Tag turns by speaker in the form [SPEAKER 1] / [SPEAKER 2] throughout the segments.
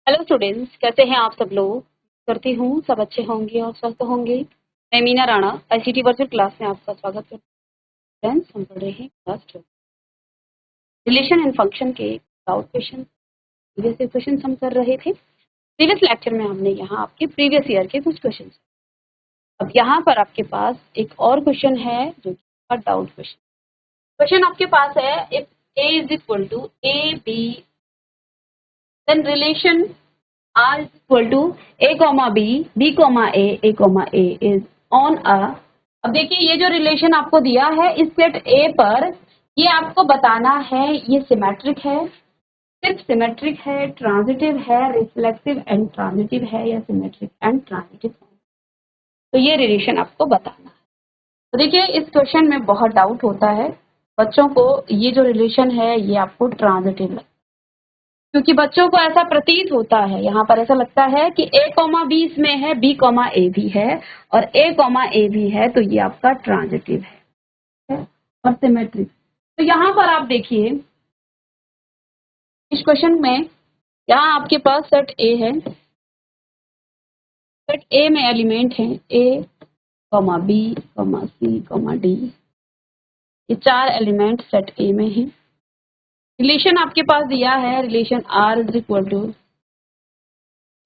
[SPEAKER 1] Hello students, कैसे हैं आप सब लोग। करती हूँ सब अच्छे होंगे और स्वस्थ होंगे। मैं Meena Rana ICT virtual class में आपका स्वागत करती हूँ। फ्रेंड्स, हम पढ़ रहे हैं क्लास 12 रिलेशन एंड फंक्शन के डाउट क्वेश्चन। प्रीवियस क्वेश्चन हम कर रहे थे। प्रीवियस लेक्चर में हमने यहाँ आपके प्रीवियस ईयर के कुछ क्वेश्चन। अब यहाँ पर आपके पास एक और क्वेश्चन है जो कि डाउट क्वेश्चन। क्वेश्चन आपके पास है, if a is equal to A B then relation R is equal to A comma B, B comma A comma A is on a। अब देखिए, ये जो रिलेशन आपको दिया है इस सेट A पर, ये आपको बताना है ये सिमेट्रिक है, सिर्फ सिमेट्रिक है, ट्रांजिटिव है, रिफ्लेक्सिव एंड ट्रांजिटिव है, या सिमेट्रिक एंड ट्रांजिटिव है। तो ये रिलेशन आपको बताना है। तो देखिए, इस क्वेश्चन में बहुत डाउट होता है बच्चों को। ये जो रिलेशन है ये आपको ट्रांजिटिव लगता है, क्योंकि बच्चों को ऐसा प्रतीत होता है, यहाँ पर ऐसा लगता है कि a कॉमा बी इसमें है, b कॉमा ए भी है और a कॉमा ए भी है, तो ये आपका ट्रांजिटिव है और सिमेट्रिक। तो यहाँ पर आप देखिए, इस क्वेश्चन में यहाँ आपके पास सेट a है। सेट a में एलिमेंट हैं a comma B comma C comma D. ये 4 एलिमेंट सेट a में हैं। रिलेशन आपके पास दिया है, relation R is equal to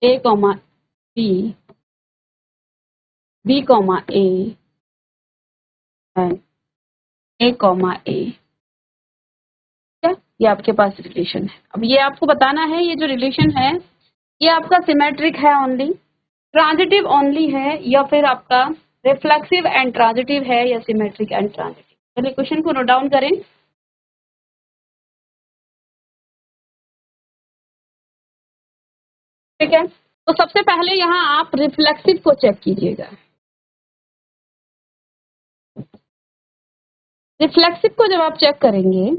[SPEAKER 1] a comma b, b comma a and a comma a. ये आपके पास रिलेशन है। अब ये आपको बताना है ये जो रिलेशन है ये आपका सिमेट्रिक है ओनली, ट्रांजिटिव ओनली है, या फिर आपका रिफ्लेक्सिव एंड ट्रांजिटिव है, या सिमेट्रिक एंड ट्रांजिटिव। चलिए क्वेश्चन को नोट डाउन करें। ठीक है, तो सबसे पहले यहाँ आप रिफ्लेक्सिव को चेक कीजिएगा। रिफ्लेक्सिव को जब आप चेक करेंगे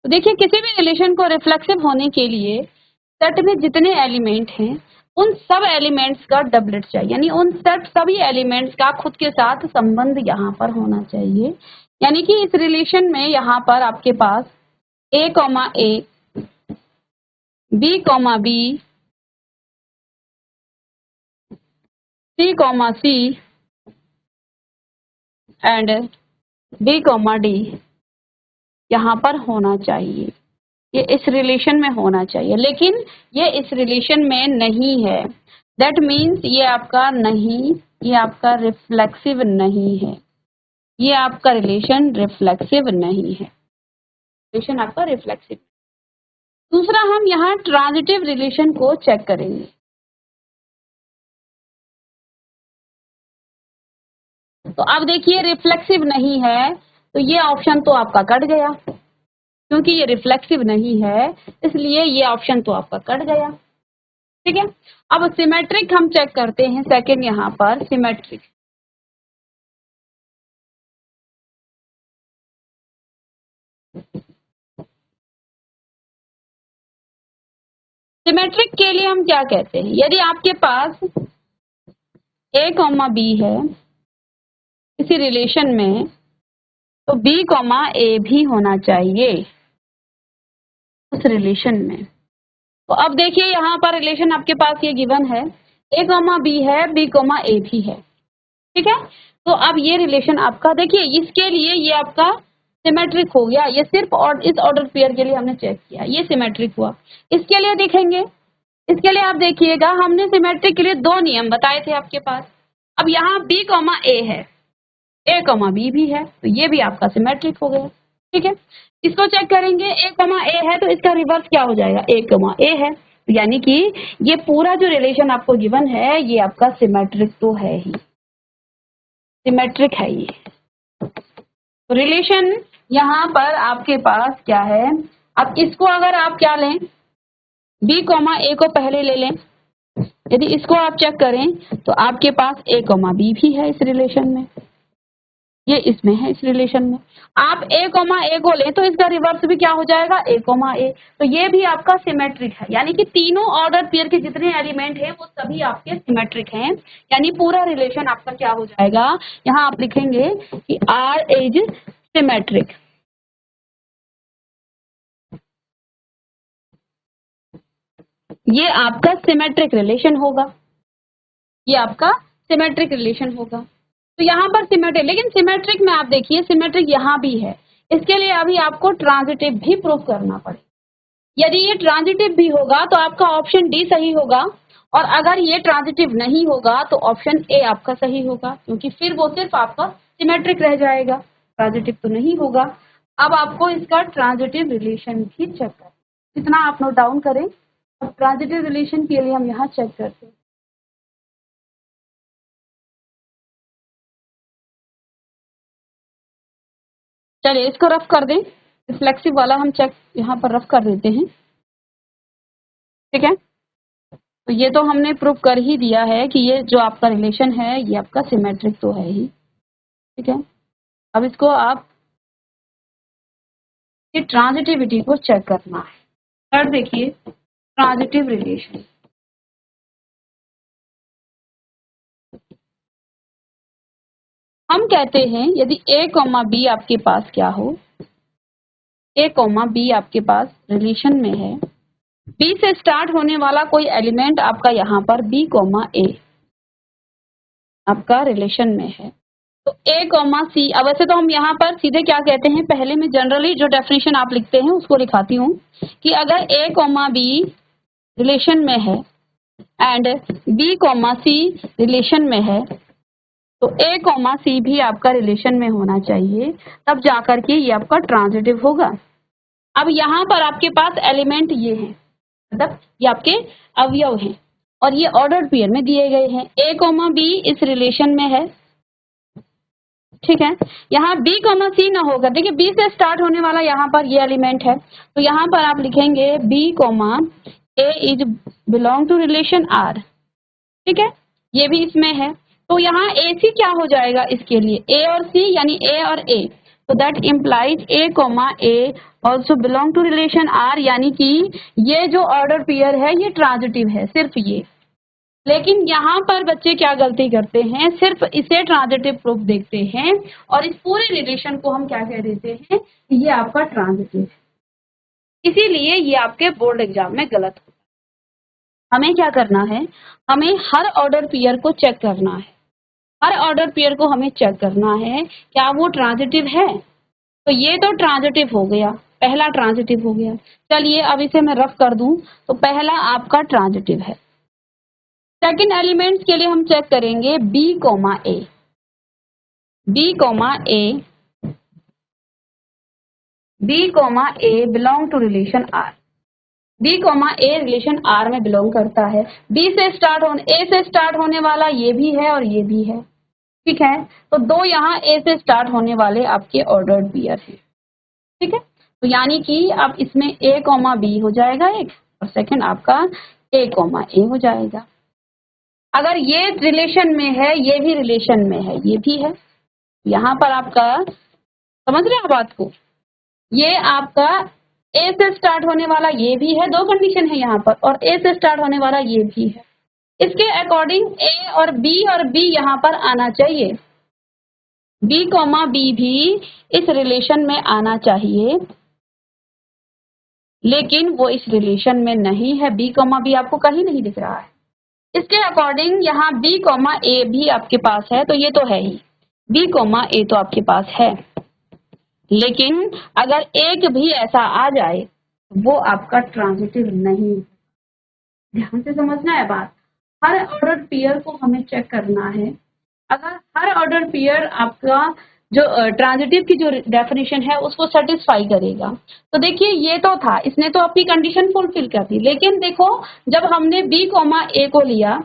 [SPEAKER 1] तो देखिए, किसी भी रिलेशन को रिफ्लेक्सिव होने के लिए सेट में जितने एलिमेंट हैं उन सब एलिमेंट्स का डबलेट चाहिए, यानी उन सेट सभी एलिमेंट्स का खुद के साथ संबंध यहाँ पर होना चाहिए। यानी कि इस रिलेशन में यहाँ पर आपके पास a comma A, b comma B, c comma C and d comma D यहाँ पर होना चाहिए। ये इस रिलेशन में होना चाहिए, लेकिन ये इस रिलेशन में नहीं है। दैट मीन्स ये आपका नहीं, ये आपका रिफ्लेक्सिव नहीं है। ये आपका रिलेशन रिफ्लेक्सिव नहीं है, रिलेशन आपका रिफ्लेक्सिव। दूसरा, हम यहाँ ट्रांजिटिव रिलेशन को चेक करेंगे। तो अब देखिए, रिफ्लेक्सिव नहीं है तो ये ऑप्शन तो आपका कट गया, क्योंकि ये रिफ्लेक्सिव नहीं है इसलिए ये ऑप्शन तो आपका कट गया। ठीक है, अब सिमेट्रिक हम चेक करते हैं। सेकंड यहाँ पर सिमेट्रिक, सिमेट्रिक के लिए हम क्या कहते हैं, यदि आपके पास a कॉमा बी है इसी रिलेशन में, तो b कॉमा ए भी होना चाहिए उस रिलेशन में। तो अब देखिए, यहाँ पर रिलेशन आपके पास ये गिवन है, a कॉमा बी है, b कॉमा ए भी है। ठीक है, तो अब ये रिलेशन आपका, देखिए इसके लिए ये आपका सिमेट्रिक हो गया। ये सिर्फ और इस ऑर्डर पेयर के लिए हमने चेक किया, ये सिमेट्रिक हुआ। इसके लिए देखेंगे, इसके लिए आप देखिएगा, हमने सिमेट्रिक के लिए 2 नियम बताए थे आपके पास। अब यहाँ b कॉमा ए है, a कॉमा बी भी है, तो ये भी आपका सिमेट्रिक हो गया। ठीक है, इसको चेक करेंगे, a कॉमा ए है तो इसका रिवर्स क्या हो जाएगा, a कॉमा ए है। तो यानी कि ये पूरा जो रिलेशन आपको गिवन है ये आपका सिमेट्रिक तो है ही, सिमेट्रिक है ये। तो रिलेशन यहाँ पर आपके पास क्या है, अब इसको अगर आप क्या लें, b कॉमा ए को पहले ले लें। यदि इसको आप चेक करें तो आपके पास a कॉमा बी भी है इस रिलेशन में, ये इसमें है इस रिलेशन में। आप a कॉमा ए को लें तो इसका रिवर्स भी क्या हो जाएगा, a कॉमा ए। तो ये भी आपका सिमेट्रिक है, यानी कि तीनों ऑर्डर पेयर के जितने एलिमेंट हैं वो सभी आपके सिमेट्रिक हैं। यानी पूरा रिलेशन आपका क्या हो जाएगा, यहाँ आप लिखेंगे कि R इज सिमेट्रिक। ये आपका सिमेट्रिक रिलेशन होगा, ये आपका सिमेट्रिक रिलेशन होगा। तो यहाँ पर सिमेट्रिक, लेकिन सिमेट्रिक में आप देखिए सिमेट्रिक यहाँ भी है, इसके लिए अभी आपको ट्रांजिटिव भी प्रूव करना पड़ेगा। यदि ये ट्रांजिटिव भी होगा तो आपका ऑप्शन डी सही होगा, और अगर ये ट्रांजिटिव नहीं होगा तो ऑप्शन ए आपका सही होगा, क्योंकि फिर वो सिर्फ आपका सिमेट्रिक रह जाएगा, ट्रांजिटिव तो नहीं होगा। अब आपको इसका ट्रांजिटिव रिलेशन भी चेक करें, कितना आप नोट डाउन करें। अब ट्रांजिटिव रिलेशन के लिए हम यहाँ चेक करते हैं। चलिए इसको रफ कर दें, रिफ्लेक्सिव वाला हम चेक यहाँ पर रफ कर देते हैं, ठीक है। तो ये तो हमने प्रूव कर ही दिया है कि ये जो आपका रिलेशन है ये आपका सिमेट्रिक तो है ही, ठीक है। अब इसको आप ये ट्रांजिटिविटी को चेक करना है। थर्ड देखिए, ट्रांजिटिव रिलेशन। हम कहते हैं यदि a, b आपके पास क्या हो, a, b आपके पास रिलेशन में है, b से स्टार्ट होने वाला कोई एलिमेंट आपका यहाँ पर b, a आपका रिलेशन में है, तो a, c। अब वैसे तो हम यहाँ पर सीधे क्या कहते हैं, पहले में जनरली जो डेफिनेशन आप लिखते हैं उसको लिखाती हूँ कि अगर a, b रिलेशन में है एंड b, c रिलेशन में है, तो a, c भी आपका रिलेशन में होना चाहिए, तब जाकर के ये आपका ट्रांजिटिव होगा। अब यहाँ पर आपके पास एलिमेंट ये हैं, मतलब ये आपके अवयव हैं और ये ऑर्डर्ड पेयर में दिए गए हैं। a, b इस रिलेशन में है, ठीक है। यहाँ b, c ना होगा, देखिए b से स्टार्ट होने वाला यहाँ पर ये एलिमेंट है, तो यहाँ पर आप लिखेंगे b, a is belong to relation r, ठीक है, ये भी इसमें है। तो यहाँ ए सी क्या हो जाएगा इसके लिए, ए और सी यानी ए और ए, तो that implies a, a also belong to relation r, यानी कि ये जो ऑर्डर पेयर है ये ट्रांजिटिव है, सिर्फ ये। लेकिन यहाँ पर बच्चे क्या गलती करते हैं, सिर्फ इसे ट्रांजिटिव प्रूफ देखते हैं और इस पूरे रिलेशन को हम क्या कह देते हैं, ये आपका ट्रांजिटिव है। इसीलिए ये आपके बोर्ड एग्जाम में गलत होता है। हमें क्या करना है, हमें हर ऑर्डर पेयर को चेक करना है, हर ऑर्डर पेयर को हमें चेक करना है क्या वो ट्रांजिटिव है। तो ये तो ट्रांजिटिव हो गया, पहला ट्रांजिटिव हो गया। चलिए अब इसे मैं रफ कर दूं, तो पहला आपका ट्रांजिटिव है। सेकंड एलिमेंट्स के लिए हम चेक करेंगे b, a, b, a belong to relation r, b, a relation r में बिलोंग करता है। b से स्टार्ट होने, a से स्टार्ट होने वाला ये भी है और ये भी है, ठीक है। तो दो यहाँ a से स्टार्ट होने वाले आपके ऑर्डर्ड पेयर हैं, ठीक है। तो यानी कि अब इसमें a, b हो जाएगा एक, और सेकंड आपका a, a हो जाएगा। अगर ये रिलेशन में है, ये भी रिलेशन में है, ये भी है, यहाँ पर आपका समझ रहे हैं बात को, ये आपका a से स्टार्ट होने वाला ये भी है, दो कंडीशन है यहाँ पर, और a से स्टार्ट होने वाला ये भी है। इसके अकॉर्डिंग a और b यहाँ पर आना चाहिए, b, b भी इस रिलेशन में आना चाहिए, लेकिन वो इस रिलेशन में नहीं है। b, b आपको कहीं नहीं दिख रहा है। इसके अकॉर्डिंग यहाँ b, a भी आपके पास है, तो ये तो है ही, b, a तो आपके पास है। लेकिन अगर एक भी ऐसा आ जाए वो आपका ट्रांजिटिव नहीं, ध्यान से समझना है बात। हर ऑर्डर पेयर को हमें चेक करना है, अगर हर ऑर्डर पेयर आपका जो ट्रांजिटिव की जो डेफिनेशन है उसको सेटिस्फाई करेगा, तो देखिए ये तो था, इसने तो अपनी कंडीशन फुलफिल कर दी। लेकिन देखो जब हमने b, a को लिया,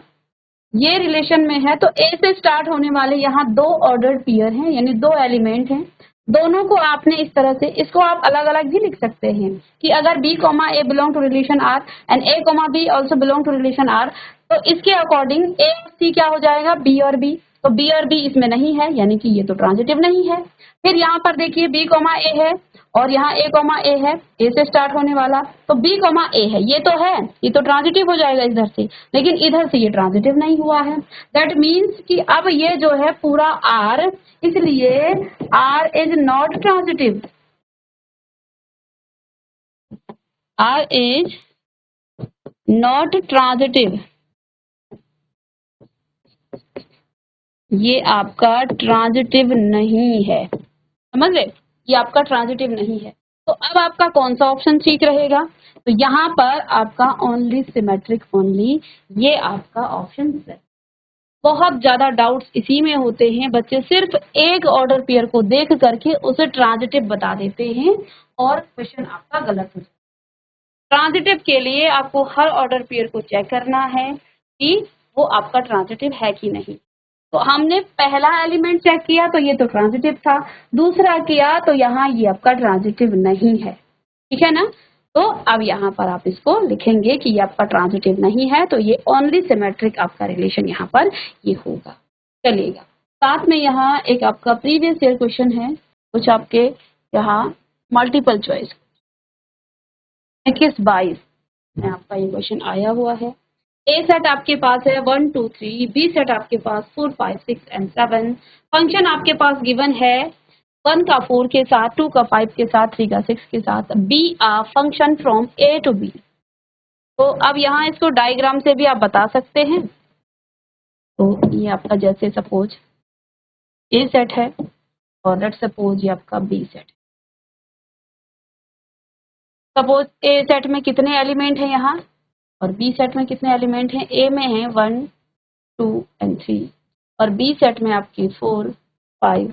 [SPEAKER 1] ये रिलेशन में है, तो a से स्टार्ट होने वाले यहाँ दो ऑर्डर्ड पेयर हैं, यानी दो एलिमेंट हैं, दोनों को आपने इस तरह से, इसको आप अलग अलग भी लिख सकते हैं कि अगर b, a belong to relation r and a, b also belong to relation r, तो इसके अकॉर्डिंग a और c क्या हो जाएगा, b और b, तो b और b इसमें नहीं है, यानी कि ये तो ट्रांजिटिव नहीं है। फिर यहाँ पर देखिए b, a है और यहाँ a, a है, a से स्टार्ट होने वाला, तो b, a है, ये तो है, ये तो ट्रांजिटिव हो जाएगा इधर से, लेकिन इधर से ये ट्रांजिटिव नहीं हुआ है। दैट मीन्स कि अब ये जो है पूरा r, इसलिए r is not transitive, r is not transitive, ये आपका ट्रांजिटिव नहीं है, समझ रहे, ये आपका ट्रांजिटिव नहीं है। तो अब आपका कौन सा ऑप्शन ठीक रहेगा? तो यहाँ पर आपका ओनली सिमेट्रिक ओनली, ये आपका ऑप्शन है। बहुत ज्यादा डाउट्स इसी में होते हैं, बच्चे सिर्फ एक ऑर्डर पेयर को देख करके उसे ट्रांजिटिव बता देते हैं और क्वेश्चन आपका गलत हो जाता है। ट्रांजिटिव के लिए आपको हर ऑर्डर पेयर को चेक करना है कि वो आपका ट्रांजिटिव है कि नहीं। तो हमने पहला एलिमेंट चेक किया तो ये तो ट्रांजिटिव था, दूसरा किया तो यहाँ ये आपका ट्रांजिटिव नहीं है, ठीक है ना। तो अब यहाँ पर आप इसको लिखेंगे कि ये आपका ट्रांजिटिव नहीं है, तो ये ओनली सिमेट्रिक आपका रिलेशन यहाँ पर ये होगा, चलेगा। साथ में यहाँ एक आपका प्रीवियस ईयर क्वेश्चन है, कुछ आपके यहाँ मल्टीपल चॉइस 21-22 में आपका ये क्वेश्चन आया हुआ है। ए सेट आपके पास है 1 2 3, बी सेट आपके पास 4 5 6 एंड 7। फंक्शन आपके पास गिवन है 1 का 4 के साथ, 2 का 5 के साथ, 3 का 6 के साथ। Be a function from A to B. तो अब यहाँ इसको डायग्राम से भी आप बता सकते हैं। तो ये आपका जैसे सपोज ए सेट है और लेट्स सपोज ये आपका बी सेट। सपोज ए सेट में कितने एलिमेंट हैं यहाँ और बी सेट में कितने एलिमेंट हैं? ए में है 1 2 एंड 3 और बी सेट में आपकी 4 5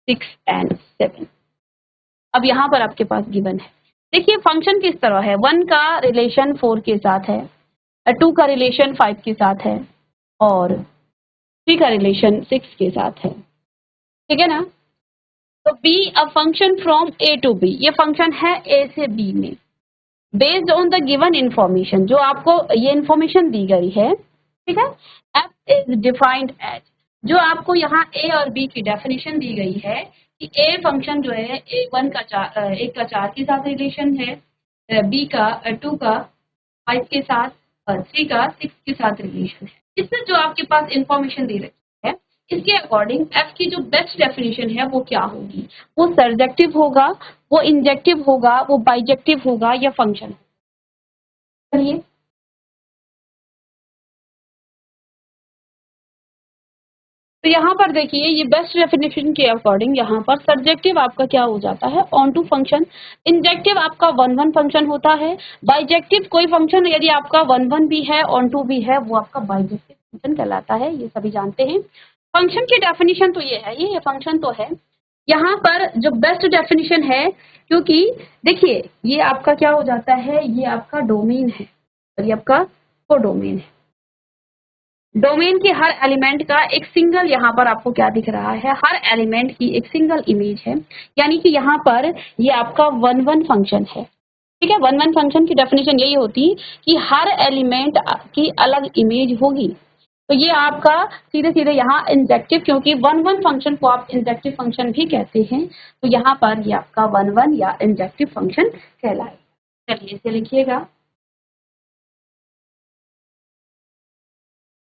[SPEAKER 1] 6 एंड 7। अब यहाँ पर आपके पास गिवन है, देखिए फंक्शन किस तरह है, 1 का रिलेशन 4 के साथ है, 2 का रिलेशन 5 के साथ है और 3 का रिलेशन 6 के साथ है, ठीक है ना। तो be a function from A to B, ये फंक्शन है ए से बी में, based on the given information, जो आपको ये इंफॉर्मेशन दी गई है, ठीक है। एफ इज डिफाइंड एज, जो आपको यहाँ ए और बी की डेफिनेशन दी गई है कि ए फंक्शन जो है ए 1 का 4 के साथ रिलेशन है, बी का 2 का 5 के साथ और 3 का 6 के साथ रिलेशन है। इससे जो आपके पास इंफॉर्मेशन दी रखी है, इसके अकॉर्डिंग एफ की जो बेस्ट डेफिनेशन है वो क्या होगी? वो सर्जेक्टिव होगा, वो इंजेक्टिव होगा, वो बाइजेक्टिव होगा या फंक्शन? चलिए तो यहाँ पर देखिए ये बेस्ट डेफिनेशन के अकॉर्डिंग यहाँ पर सर्जेक्टिव आपका क्या हो जाता है? On to function. इंजेक्टिव आपका 1 1 फंक्शन होता है। बाइजेक्टिव कोई फंक्शन यदि आपका 1 1 भी है ऑन टू भी है वो आपका बाइजेक्टिव फंक्शन कहलाता है, ये सभी जानते हैं। फंक्शन की डेफिनेशन तो ये है, ये फंक्शन तो है। यहाँ पर जो बेस्ट डेफिनेशन है, क्योंकि देखिए ये आपका क्या हो जाता है, ये आपका डोमेन है और ये आपका कोडोमेन है। डोमेन के हर एलिमेंट का एक सिंगल यहाँ पर आपको क्या दिख रहा है, हर एलिमेंट की एक सिंगल इमेज है, यानी कि यहाँ पर ये आपका 1 1 फंक्शन है, ठीक है। 1 1 फंक्शन की डेफिनेशन यही होती कि हर एलिमेंट की अलग इमेज होगी। तो ये आपका सीधे सीधे यहाँ इंजेक्टिव, क्योंकि 1 1 फंक्शन को आप इंजेक्टिव फंक्शन भी कहते हैं, तो यहाँ पर ये आपका 1 1 या इंजेक्टिव फंक्शन कहलाएगा। चलिए इसे लिखिएगा।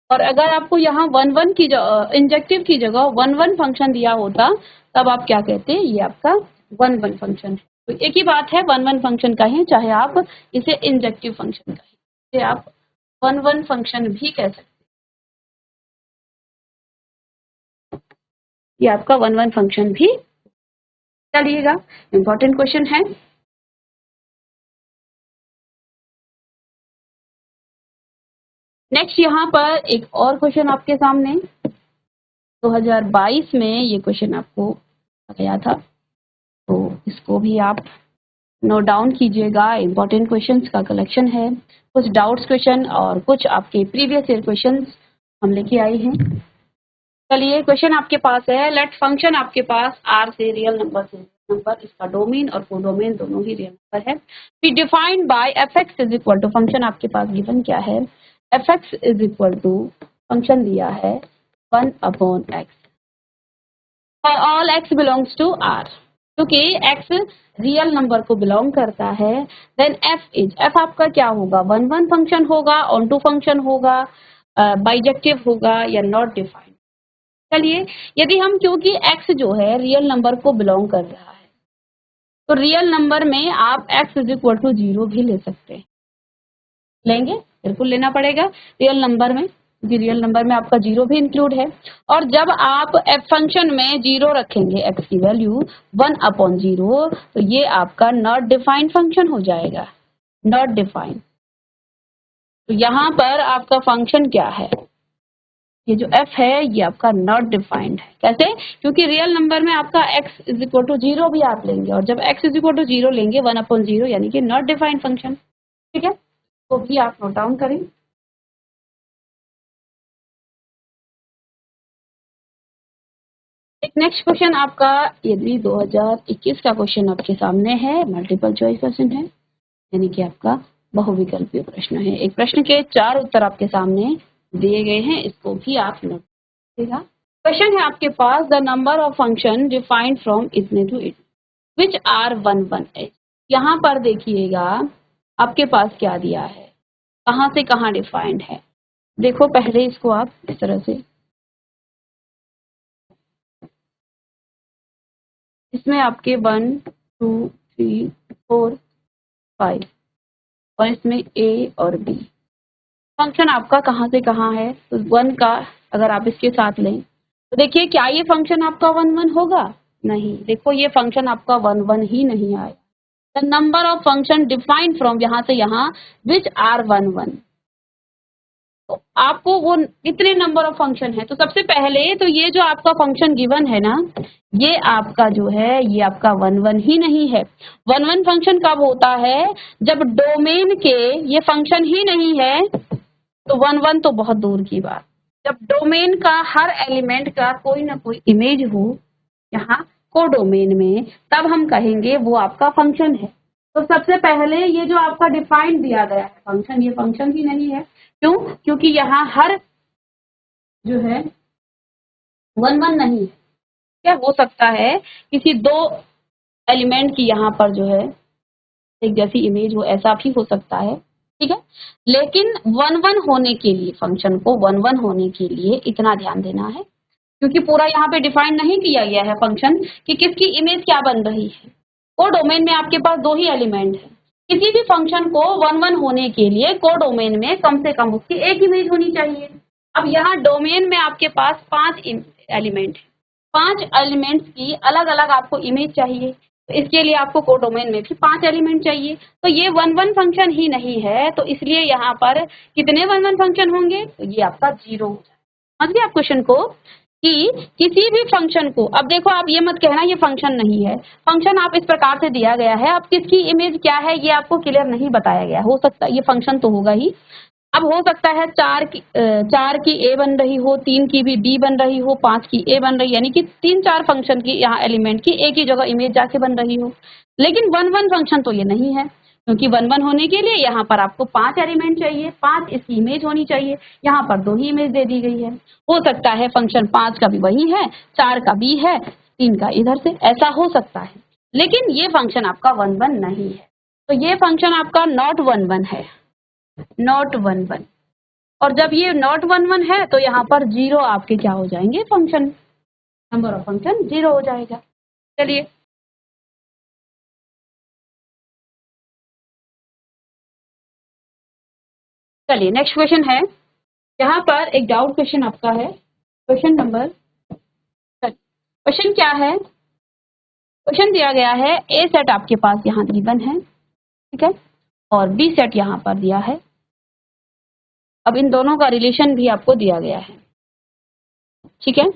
[SPEAKER 1] और अगर आपको यहाँ 1 1 की इंजेक्टिव की जगह 1 1 फंक्शन दिया होता तब आप क्या कहते हैं, ये आपका 1 1 फंक्शन है। तो एक ही बात है, 1 1 फंक्शन कहें चाहे आप इसे इंजेक्टिव फंक्शन कहें, इसे आप 1 1 फंक्शन भी कह सकते हैं, ये आपका 1 1 फंक्शन भी। चलिएगा इंपॉर्टेंट क्वेश्चन है। नेक्स्ट यहाँ पर एक और क्वेश्चन आपके सामने 2022 में ये क्वेश्चन आपको गया था, तो इसको भी आप नोट डाउन कीजिएगा। इंपॉर्टेंट क्वेश्चंस का कलेक्शन है, कुछ डाउट्स क्वेश्चन और कुछ आपके प्रीवियस ईयर क्वेश्चंस हम लेके आए हैं। चलिए क्वेश्चन आपके पास है, लेट फंक्शन आपके पास आर से रियल नंबर से नंबर, इसका डोमेन और कोडोमेन दोनों ही रियल नंबर है। Be defined by F X is equal to, function आपके पास गिवन क्या है, F X is equal to function दिया है 1/x for all x belongs to r, क्योंकि x रियल नंबर को बिलोंग करता है। देन f आपका क्या होगा, 1 1 फंक्शन होगा, ऑन टू फंक्शन होगा, बाइजेक्टिव होगा या नॉट डिफाइंड। चलिए यदि हम, क्योंकि x जो है रियल नंबर को बिलोंग कर रहा है, तो रियल नंबर में आप x इज इक्वल टू 0 भी ले सकते हैं, लेंगे। बिल्कुल लेना पड़ेगा रियल नंबर में, क्योंकि रियल नंबर में आपका जीरो भी इंक्लूड है। और जब आप एफ फंक्शन में जीरो रखेंगे, एक्स की वैल्यू 1/0, तो ये आपका नॉट डिफाइंड फंक्शन हो जाएगा, नॉट डिफाइंड। तो यहाँ पर आपका फंक्शन क्या है, ये जो f है ये आपका नॉट डिफाइंड है। कैसे? क्योंकि रियल नंबर में आपका x is equal to zero भी आप लेंगे, और जब x is equal to zero लेंगे 1/0, यानी कि नॉट डिफाइंड फंक्शन। ठीक है, तो भी आप नोट डाउन करें। एक नेक्स्ट क्वेश्चन आपका, यदि 2021 का क्वेश्चन आपके सामने है, मल्टीपल चॉइस क्वेश्चन है, यानी कि आपका बहुविकल्पीय प्रश्न है। एक प्रश्न के 4 उत्तर आपके सामने दिए गए हैं, इसको भी आप नोट करिएगा। क्वेश्चन है आपके पास, the number of function defined from इतने टू इतने विच आर 1 यहाँ पर देखिएगा आपके पास क्या दिया है, कहाँ से कहाँ डिफाइंड है। देखो पहले इसको आप इस तरह से, इसमें आपके 1 2 3 4 5 और इसमें ए और बी फंक्शन आपका कहाँ से कहाँ है। तो 1 का अगर आप इसके साथ लें तो देखिए क्या ये फंक्शन आपका 1 होगा, नहीं। देखो ये फंक्शन आपका 1 ही नहीं आया। The number of function defined from यहाँ से यहाँ विच आर 1 तो आपको वो कितने नंबर ऑफ फंक्शन है। तो सबसे पहले तो ये जो आपका फंक्शन गिवन है ना, ये आपका जो है ये आपका 1 ही नहीं है। 1 फंक्शन कब होता है, जब डोमेन के ये फंक्शन ही नहीं है, तो 1 तो बहुत दूर की बात। जब डोमेन का हर एलिमेंट का कोई ना कोई इमेज हो यहाँ कोडोमेन में, तब हम कहेंगे वो आपका फंक्शन है। तो सबसे पहले ये जो आपका डिफाइंड दिया गया है फंक्शन, ये फंक्शन ही नहीं है। क्यों? क्योंकि यहाँ हर जो है 1 नहीं है। क्या हो सकता है किसी दो एलिमेंट की यहाँ पर जो है एक जैसी इमेज हो, ऐसा भी हो सकता है। ठीक है, लेकिन 1 होने के लिए, फंक्शन को 1 होने के लिए इतना ध्यान देना है, क्योंकि पूरा यहाँ पे डिफाइन नहीं किया गया है फंक्शन कि किसकी इमेज क्या बन रही है। कोडोमेन में आपके पास 2 ही एलिमेंट है। किसी भी फंक्शन को 1 होने के लिए कोडोमेन में कम से कम उसकी एक इमेज होनी चाहिए। अब यहाँ डोमेन में आपके पास 5 एलिमेंट है, 5 एलिमेंट्स की अलग अलग आपको इमेज चाहिए। तो इसके लिए आपको कोडोमेन में भी 5 एलिमेंट चाहिए। तो ये 1 फंक्शन ही नहीं है, तो इसलिए यहाँ पर कितने 1 फंक्शन होंगे, तो ये आपका 0 हो जाए। समझ गए आप क्वेश्चन को, कि किसी भी फंक्शन को, अब देखो आप ये मत कहना ये फंक्शन नहीं है। फंक्शन आप इस प्रकार से दिया गया है, अब किसकी इमेज क्या है ये आपको क्लियर नहीं बताया गया। हो सकता है ये फंक्शन तो होगा ही, अब हो सकता है 4 की ए बन रही हो, 3 की भी बी बन रही हो, 5 की ए बन रही, यानी कि 3-4 फंक्शन की यहाँ एलिमेंट की एक ही जगह इमेज जाके बन रही हो। लेकिन 1 फंक्शन तो ये नहीं है, क्योंकि 1 होने के लिए यहाँ पर आपको 5 एलिमेंट चाहिए, 5 इसकी इमेज होनी चाहिए। यहाँ पर 2 ही इमेज दे दी गई है। हो सकता है फंक्शन 5 का भी वही है, 4 का भी है, 3 का इधर से, ऐसा हो सकता है। लेकिन ये फंक्शन आपका 1 नहीं है, तो ये फंक्शन आपका नॉट 1 है, नॉट 1 और जब ये नॉट 1 है तो यहाँ पर 0 आपके क्या हो जाएंगे, फंक्शन नंबर ऑफ फंक्शन 0 हो जाएगा। चलिए चलिए नेक्स्ट क्वेश्चन है, यहाँ पर एक डाउट क्वेश्चन आपका है, क्वेश्चन नंबर, क्वेश्चन क्या है, क्वेश्चन दिया गया है ए सेट आपके पास यहाँ गिवन है, ठीक है, और बी सेट यहाँ पर दिया है। अब इन दोनों का रिलेशन भी आपको दिया गया है, ठीक है।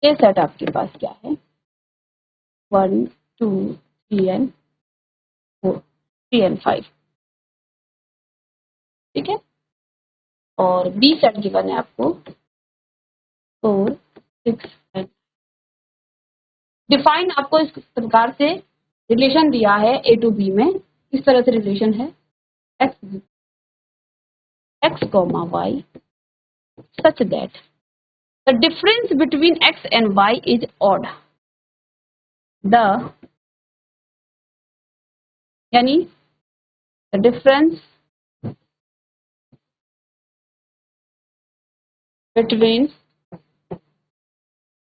[SPEAKER 1] ए सेट आपके पास क्या है, 1 2 3 एंड 4, 3 एंड 5, ठीक है, और बी सेट गिवन है आपको 4 6 एंड, डिफाइन आपको इस प्रकार से रिलेशन दिया है ए टू बी में, इस तरह से रिलेशन है x comma y such that the difference between x and y is odd, the यानी the difference between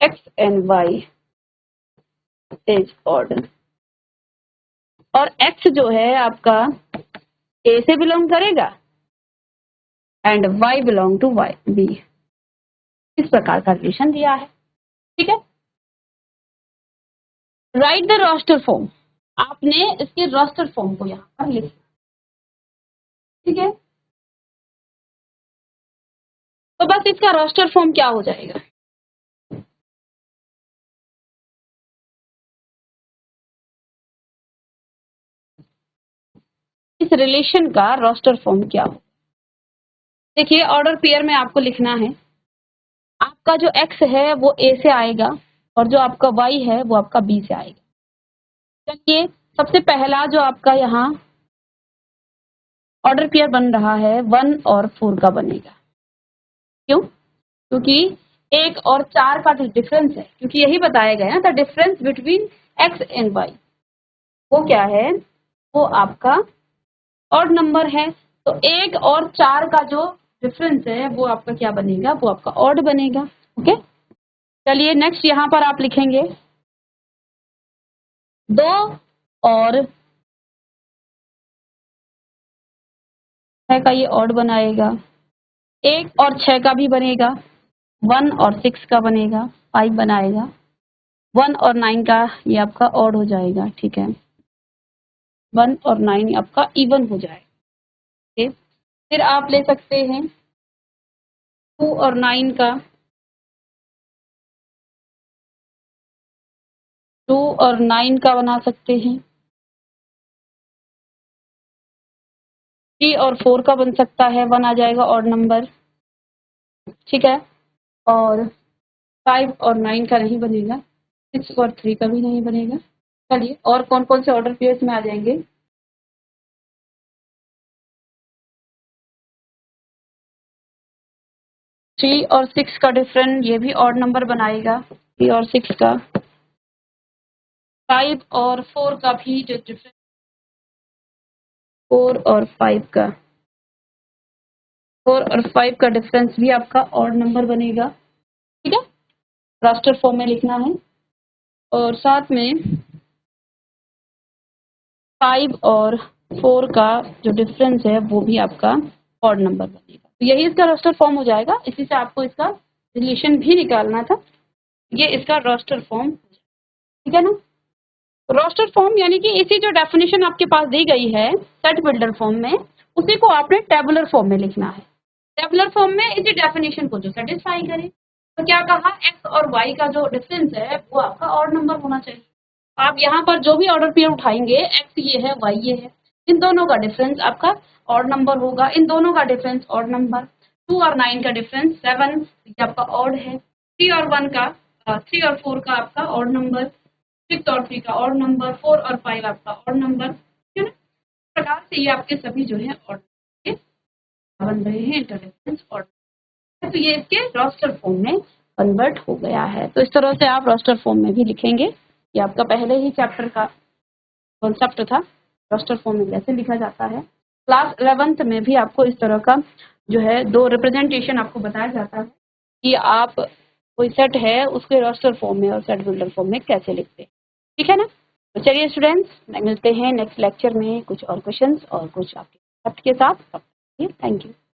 [SPEAKER 1] x and y is odd. और x जो है आपका a से बिलोंग करेगा and y belong to y b। इस प्रकार का रिलेशन दिया है, ठीक है। राइट द रोस्टर फॉर्म, आपने इसके रोस्टर फॉर्म को यहाँ पर लिखना, ठीक है। तो बस इसका रोस्टर फॉर्म क्या हो जाएगा, इस रिलेशन का रोस्टर फॉर्म क्या हो। देखिए ऑर्डर पेयर में आपको लिखना है, आपका जो x है वो a से आएगा और जो आपका y है वो आपका b से आएगा। चलिए सबसे पहला जो आपका यहाँ ऑर्डर पेयर बन रहा है 1 और 4 का बनेगा। क्यों? क्योंकि 1 और 4 का जो डिफरेंस है, क्योंकि यही बताया गया है the difference between x and y, वो क्या है, वो आपका ऑड नंबर है। तो 1 और 4 का जो डिफरेंस है वो आपका क्या बनेगा, वो आपका ऑड बनेगा। ओके, चलिए नेक्स्ट यहाँ पर आप लिखेंगे 2 और 6 का ये ऑड बनाएगा, 1 और 6 का भी बनेगा, 1 और 6 का बनेगा, 5 बनाएगा, 1 और 9 का ये आपका ऑड हो जाएगा, ठीक है। 1 और 9 आपका इवन हो जाएगा। ओके, फिर आप ले सकते हैं 2 और 9 का, 2 और 9 का बना सकते हैं, 3 और 4 का बन सकता है, 1 आ जाएगा ऑड नंबर, ठीक है। और 5 और 9 का नहीं बनेगा, 6 और 3 का भी नहीं बनेगा। चलिए और कौन कौन से ऑर्डर पेयर्स में आ जाएंगे, 3 और 6 का डिफरेंट, ये भी ऑड नंबर बनाएगा, 3 और 6 का। 5 और 4 का भी जो डिफरेंस, 4 और 5 का, 4 और 5 का डिफरेंस भी आपका ऑड नंबर बनेगा, ठीक है। रास्टर फॉर्म में लिखना है और साथ में 5 और 4 का जो डिफरेंस है वो भी आपका ऑड नंबर बनेगा। तो यही इसका रोस्टर फॉर्म हो जाएगा, इसी से आपको इसका रिलेशन भी निकालना था। ये इसका रोस्टर फॉर्म, ठीक है ना। रोस्टर फॉर्म यानी कि इसी जो डेफिनेशन आपके पास दी गई है सेट बिल्डर फॉर्म में, उसी को आपने टेबुलर फॉर्म में लिखना है। टेबुलर फॉर्म में इसी डेफिनेशन को जो सेटिस्फाई करे। तो क्या कहा, x और y का जो डिफरेंस है वो आपका ऑड नंबर होना चाहिए। आप यहाँ पर जो भी ऑर्डर पेयर उठाएंगे, x ये है, y ये है, इन दोनों का डिफरेंस आपका ऑड नंबर होगा, इन दोनों का डिफरेंस ऑड नंबर। 2 और 9 का डिफरेंस 7, ये आपका ऑड है। 3 और 1 का 3 और 4 का आपका ऑड नंबर, 6 और 3 का ऑड नंबर, 4 और 5 आपका ऑड नंबर, ठीक है ना। इस प्रकार से ये आपके सभी जो है ऑड बन रहे हैं, इंटरडिफरेंस ऑड। तो ये इसके रोस्टर फॉर्म में कन्वर्ट हो गया है। तो इस तरह से आप रोस्टर फॉर्म में भी लिखेंगे। ये आपका पहले ही चैप्टर का कॉन्सेप्ट था, रोस्टर फॉर्म में कैसे लिखा जाता है। क्लास 11th में भी आपको इस तरह का जो है 2 रिप्रेजेंटेशन आपको बताया जाता है कि आप कोई सेट है उसके रोस्टर फॉर्म में और सेट बिल्डर फॉर्म में कैसे लिखते हैं, ठीक है ना। तो चलिए स्टूडेंट्स, मिलते हैं नेक्स्ट लेक्चर में कुछ और क्वेश्चंस और कुछ आपके के साथ। Thank you.